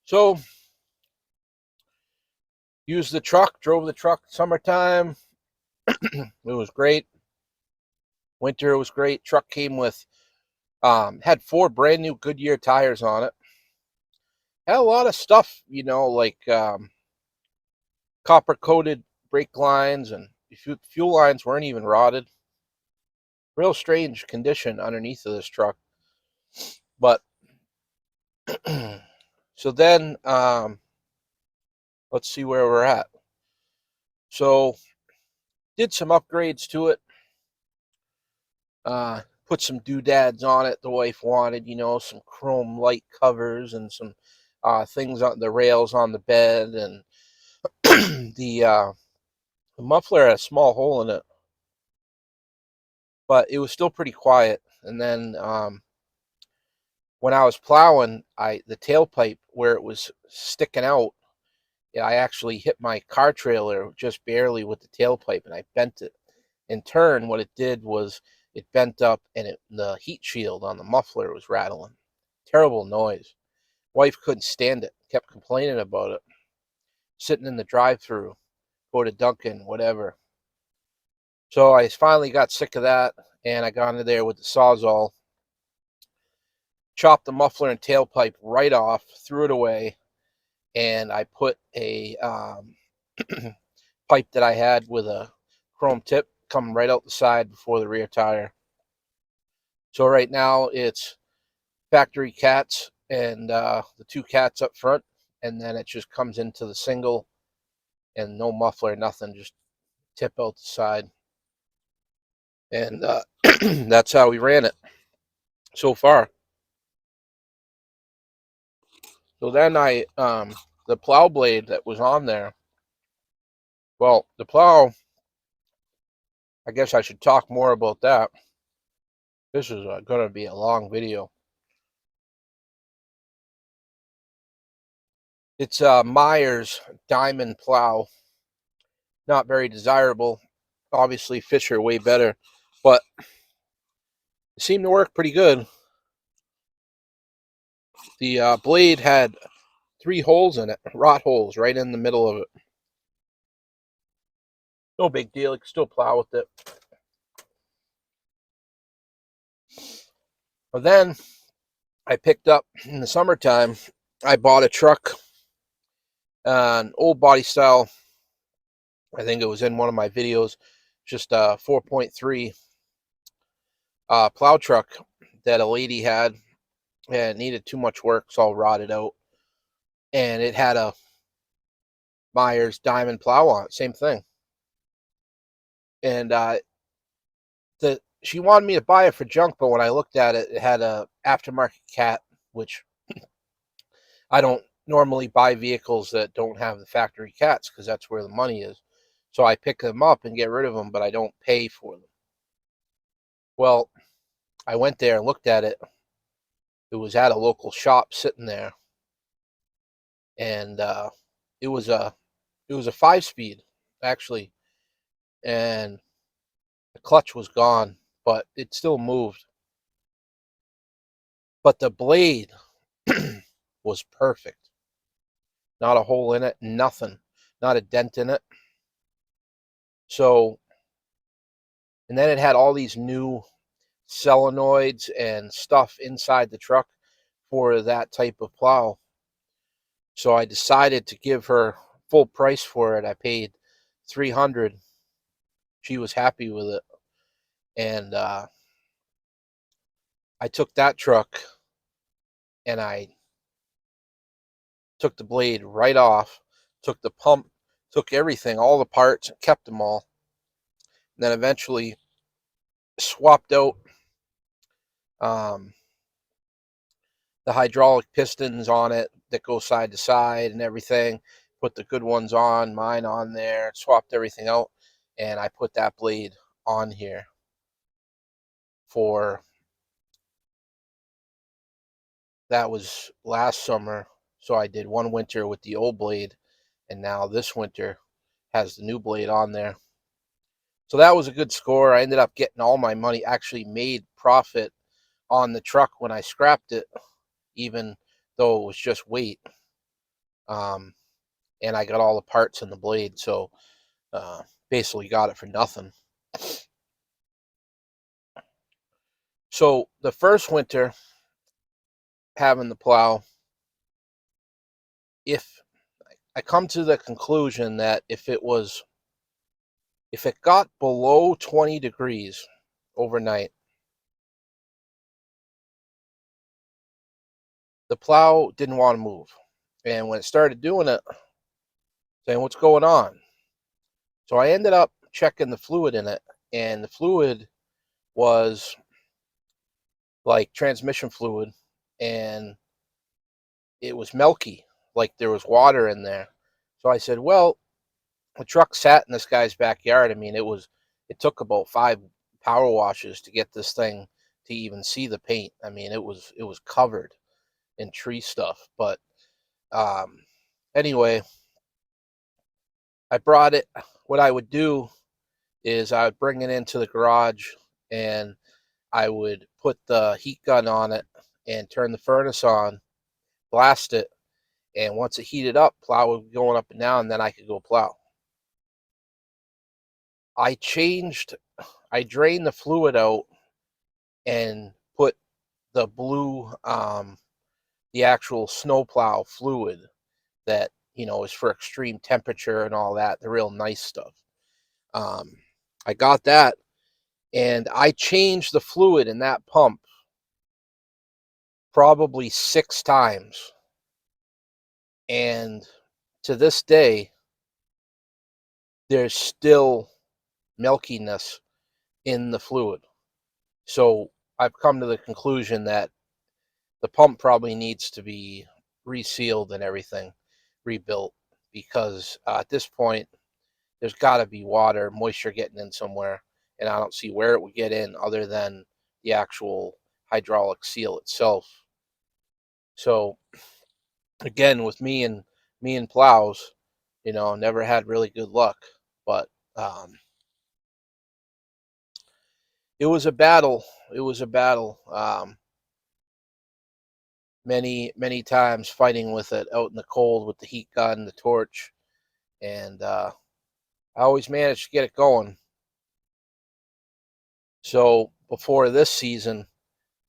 So used the truck, drove the truck summertime. It was great. Winter was great. Truck came with had 4 brand new Goodyear tires on it. Had a lot of stuff, like copper coated brake lines, and fuel lines weren't even rotted. Real strange condition underneath of this truck. But so then let's see where we're at. So did some upgrades to it. Put some doodads on it the wife wanted, some chrome light covers and some things on the rails on the bed, and the muffler had a small hole in it, but it was still pretty quiet. And then when I was plowing, the tailpipe where it was sticking out, I actually hit my car trailer just barely with the tailpipe, and I bent it. In turn, what it did was it bent up, and the heat shield on the muffler was rattling. Terrible noise. Wife couldn't stand it, kept complaining about it. Sitting in the drive-through, go to Dunkin', whatever. So I finally got sick of that, and I got into there with the Sawzall, chopped the muffler and tailpipe right off, threw it away, and I put a pipe that I had with a chrome tip coming right out the side before the rear tire. So right now it's factory cats and the two cats up front, and then it just comes into the single and no muffler, nothing, just tip out the side. And that's how we ran it so far. So then the plow blade that was on there, well, the plow, I guess I should talk more about that. This is going to be a long video. It's Myers Diamond Plow. Not very desirable. Obviously, Fisher way better, but it seemed to work pretty good. The blade had 3 holes in it, rot holes right in the middle of it. No big deal. You can still plow with it. But then I picked up in the summertime, I bought a truck, an old body style. I think it was in one of my videos, just a 4.3 plow truck that a lady had, and it needed too much work, so all rotted out. And it had a Myers Diamond plow on it, same thing. And she wanted me to buy it for junk, but when I looked at it, it had a aftermarket cat, which I don't normally buy vehicles that don't have the factory cats because that's where the money is. So I pick them up and get rid of them, but I don't pay for them. Well, I went there and looked at it. It was at a local shop sitting there, and it was a 5-speed actually, and the clutch was gone, but it still moved. But the blade was perfect. Not a hole in it, nothing, not a dent in it. So, and then it had all these new solenoids and stuff inside the truck for that type of plow. So I decided to give her full price for it. I paid $300. She was happy with it, and I took that truck and I took the blade right off, took the pump, took everything, all the parts, and kept them all. And then eventually swapped out the hydraulic pistons on it that go side to side and everything. Put the good ones on, mine on there, swapped everything out, and I put that blade on here for, that was last summer. So I did one winter with the old blade, and now this winter has the new blade on there. So that was a good score. I ended up getting all my money, actually made profit on the truck when I scrapped it, even though it was just weight. And I got all the parts in the blade, so basically got it for nothing. So the first winter having the plow, if I come to the conclusion that if it got below 20 degrees overnight, the plow didn't want to move. And when it started doing it, saying, what's going on? So I ended up checking the fluid in it, and the fluid was like transmission fluid, and it was milky, like there was water in there. So I said, well, the truck sat in this guy's backyard. I mean, it took about 5 power washes to get this thing to even see the paint. I mean, it was covered in tree stuff. But anyway, I brought it. What I would do is I would bring it into the garage, and I would put the heat gun on it and turn the furnace on, blast it, and once it heated up, plow would be going up and down, and then I could go plow. I drained the fluid out and put the blue, the actual snowplow fluid that, is for extreme temperature and all that, the real nice stuff. I got that, and I changed the fluid in that pump probably 6 times. And to this day, there's still milkiness in the fluid. So I've come to the conclusion that the pump probably needs to be resealed and everything, rebuilt, because at this point, there's got to be water, moisture getting in somewhere, and I don't see where it would get in other than the actual hydraulic seal itself. So again, with me and plows, never had really good luck, but it was a battle. It was a battle. Many times fighting with it out in the cold with the heat gun, the torch, and I always managed to get it going. So before this season,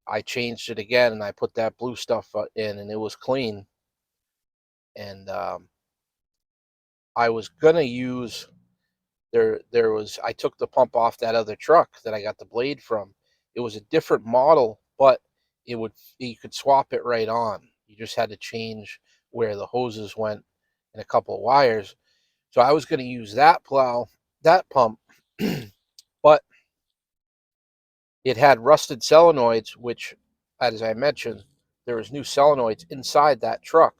I changed it again and I put that blue stuff in, and it was clean. And I was gonna use there was I took the pump off that other truck that I got the blade from. It was a different model, but you could swap it right on. You just had to change where the hoses went and a couple of wires. So I was going to use that pump, but it had rusted solenoids, which, as I mentioned, there was new solenoids inside that truck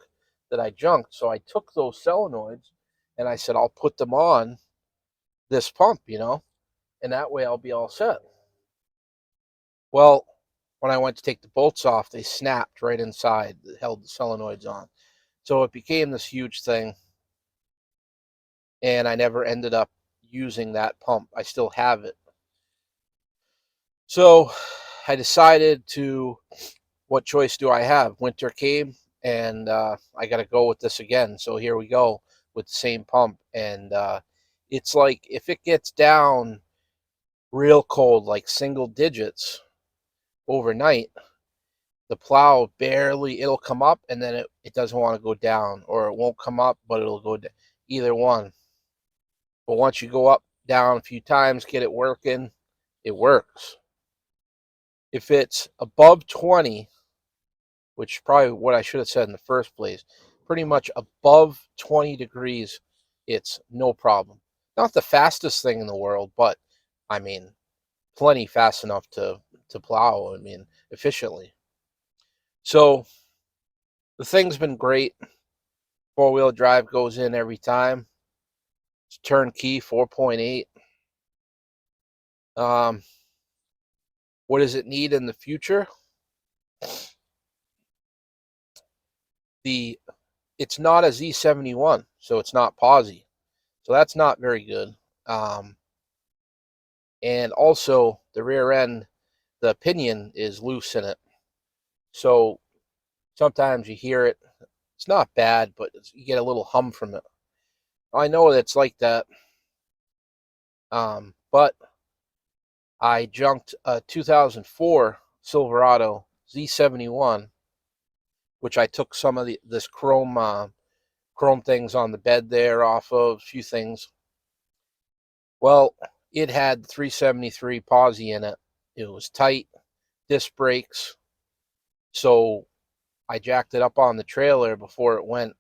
that I junked. So I took those solenoids and I said, I'll put them on this pump, and that way I'll be all set. Well, when I went to take the bolts off, they snapped right inside that held the solenoids on. So it became this huge thing, and I never ended up using that pump. I still have it. So I decided what choice do I have? Winter came, and I got to go with this again. So here we go with the same pump. And it's like if it gets down real cold, like single digits overnight, the plow it'll come up and then it doesn't want to go down, or it won't come up, but it'll go down. Either one. But once you go up, down a few times, get it working, it works. If it's above 20, which is probably what I should have said in the first place, pretty much above 20 degrees, it's no problem. Not the fastest thing in the world, but I mean, plenty fast enough to plow, efficiently. So the thing's been great. 4-wheel drive goes in every time. It's turnkey, 4.8. What does it need in the future? It's not a Z71, so it's not posi. So that's not very good. And also the rear end, the pinion is loose in it. So sometimes you hear it. It's not bad, but you get a little hum from it. I know it's like that. But I junked a 2004 Silverado Z71, which I took some of this chrome things on the bed there off of, a few things. Well, it had 373 posi in it. It was tight, disc brakes. So I jacked it up on the trailer before it went,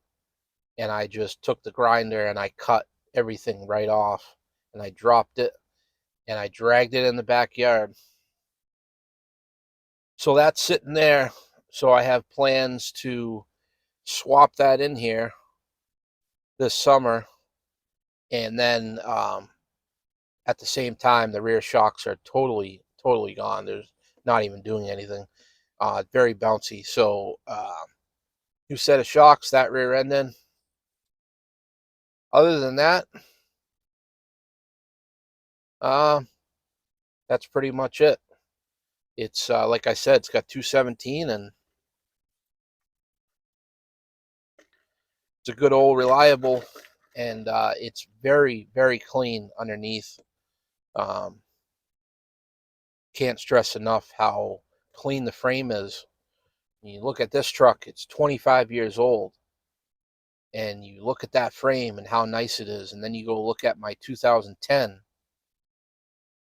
and I just took the grinder and I cut everything right off, and I dropped it and I dragged it in the backyard. So that's sitting there. So I have plans to swap that in here this summer, and then at the same time, the rear shocks are totally gone. There's not even doing anything. Very bouncy. So new set of shocks, that rear end in. Other than that, that's pretty much it. It's like I said, it's got 217, and it's a good old reliable, and it's very clean underneath. Can't stress enough how clean the frame is. You look at this truck, it's 25 years old. And you look at that frame and how nice it is. And then you go look at my 2010.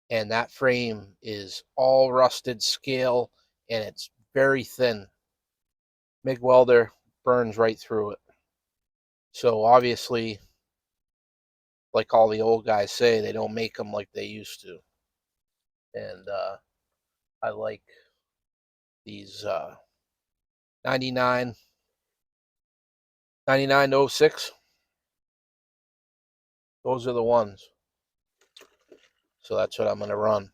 And that frame is all rusted scale and it's very thin. MIG welder burns right through it. So obviously, like all the old guys say, they don't make them like they used to. And I like these 99 to 06. Those are the ones. So that's what I'm going to run.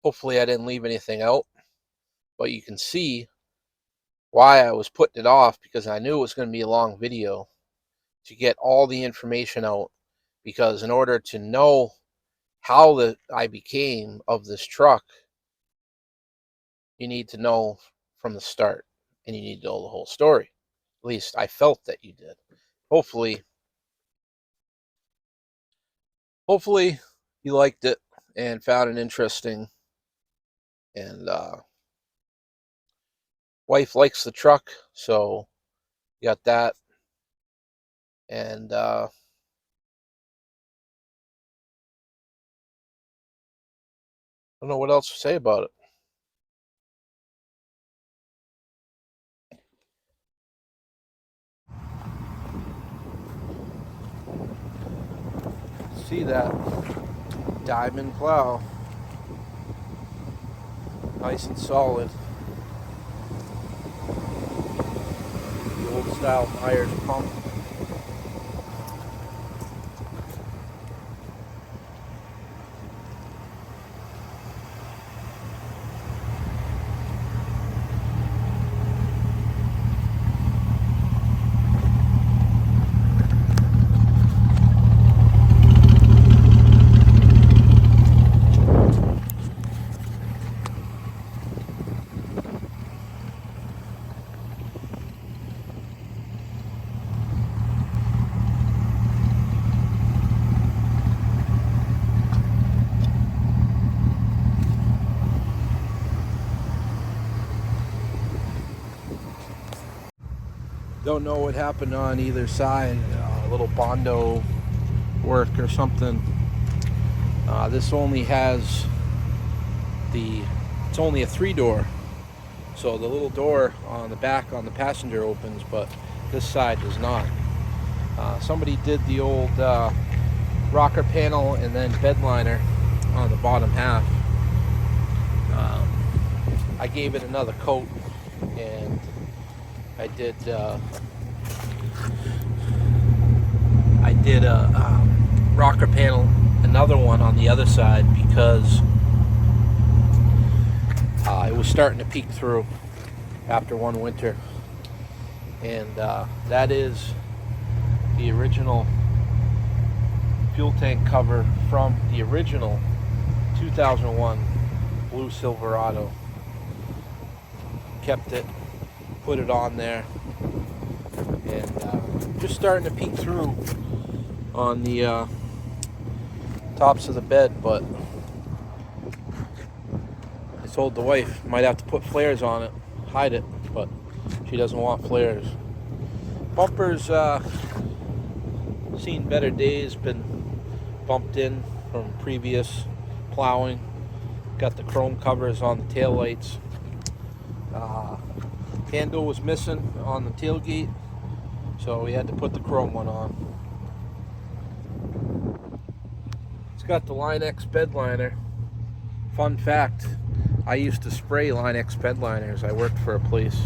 Hopefully I didn't leave anything out. But you can see why I was putting it off, because I knew it was going to be a long video to get all the information out. Because in order to know how I became of this truck, you need to know from the start, and you need to know the whole story. At least I felt that you did. Hopefully you liked it and found it interesting. And wife likes the truck, so you got that. And I don't know what else to say about it. See that diamond plow, nice and solid. The old style Myers pump. Don't know what happened on either side. A little Bondo work or something. This only has it's only a 3-door. So the little door on the back on the passenger opens, but this side does not. Somebody did the old rocker panel and then bed liner on the bottom half. I gave it another coat, and I did a rocker panel, another one on the other side, because it was starting to peek through after one winter. And that is the original fuel tank cover from the original 2001 blue Silverado. Kept it, put it on there, and just starting to peek through on the tops of the bed. But I told the wife might have to put flares on it, hide it, but she doesn't want flares. Bumpers seen better days, been bumped in from previous plowing. Got the chrome covers on the tail lights. Handle was missing on the tailgate, so we had to put the chrome one on. It's got the Line X bed liner. Fun fact, I used to spray Line X bed liners. I worked for a place.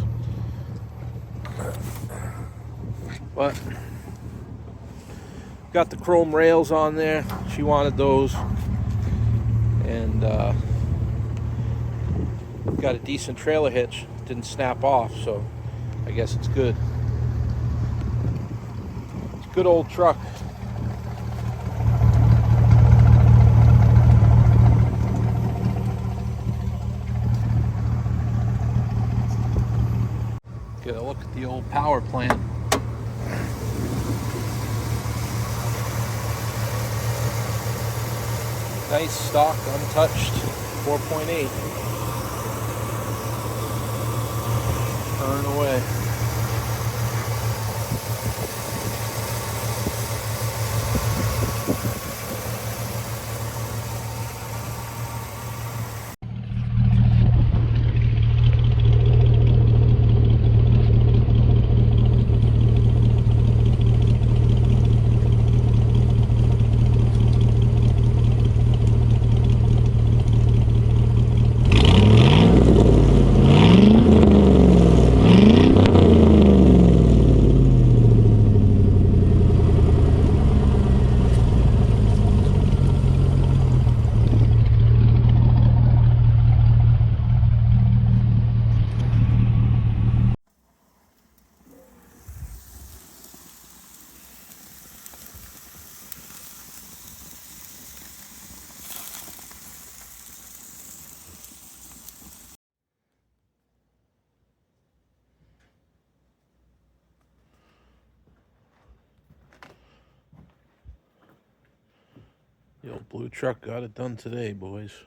But got the chrome rails on there. She wanted those. And got a decent trailer hitch. Didn't snap off, so I guess it's good. It's a good old truck. Get a look at the old power plant. Nice stock, untouched, 4.8. Turn away. The old blue truck got it done today, boys.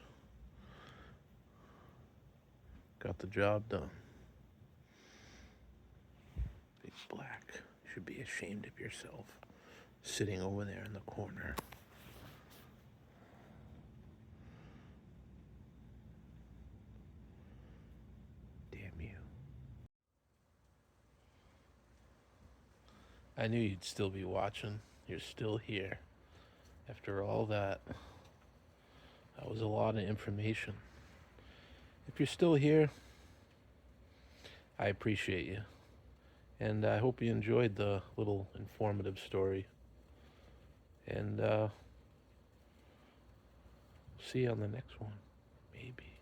Got the job done. Big black. You should be ashamed of yourself. Sitting over there in the corner. Damn you. I knew you'd still be watching. You're still here. After all that. That was a lot of information. If you're still here, I appreciate you. And I hope you enjoyed the little informative story. And see you on the next one. Maybe.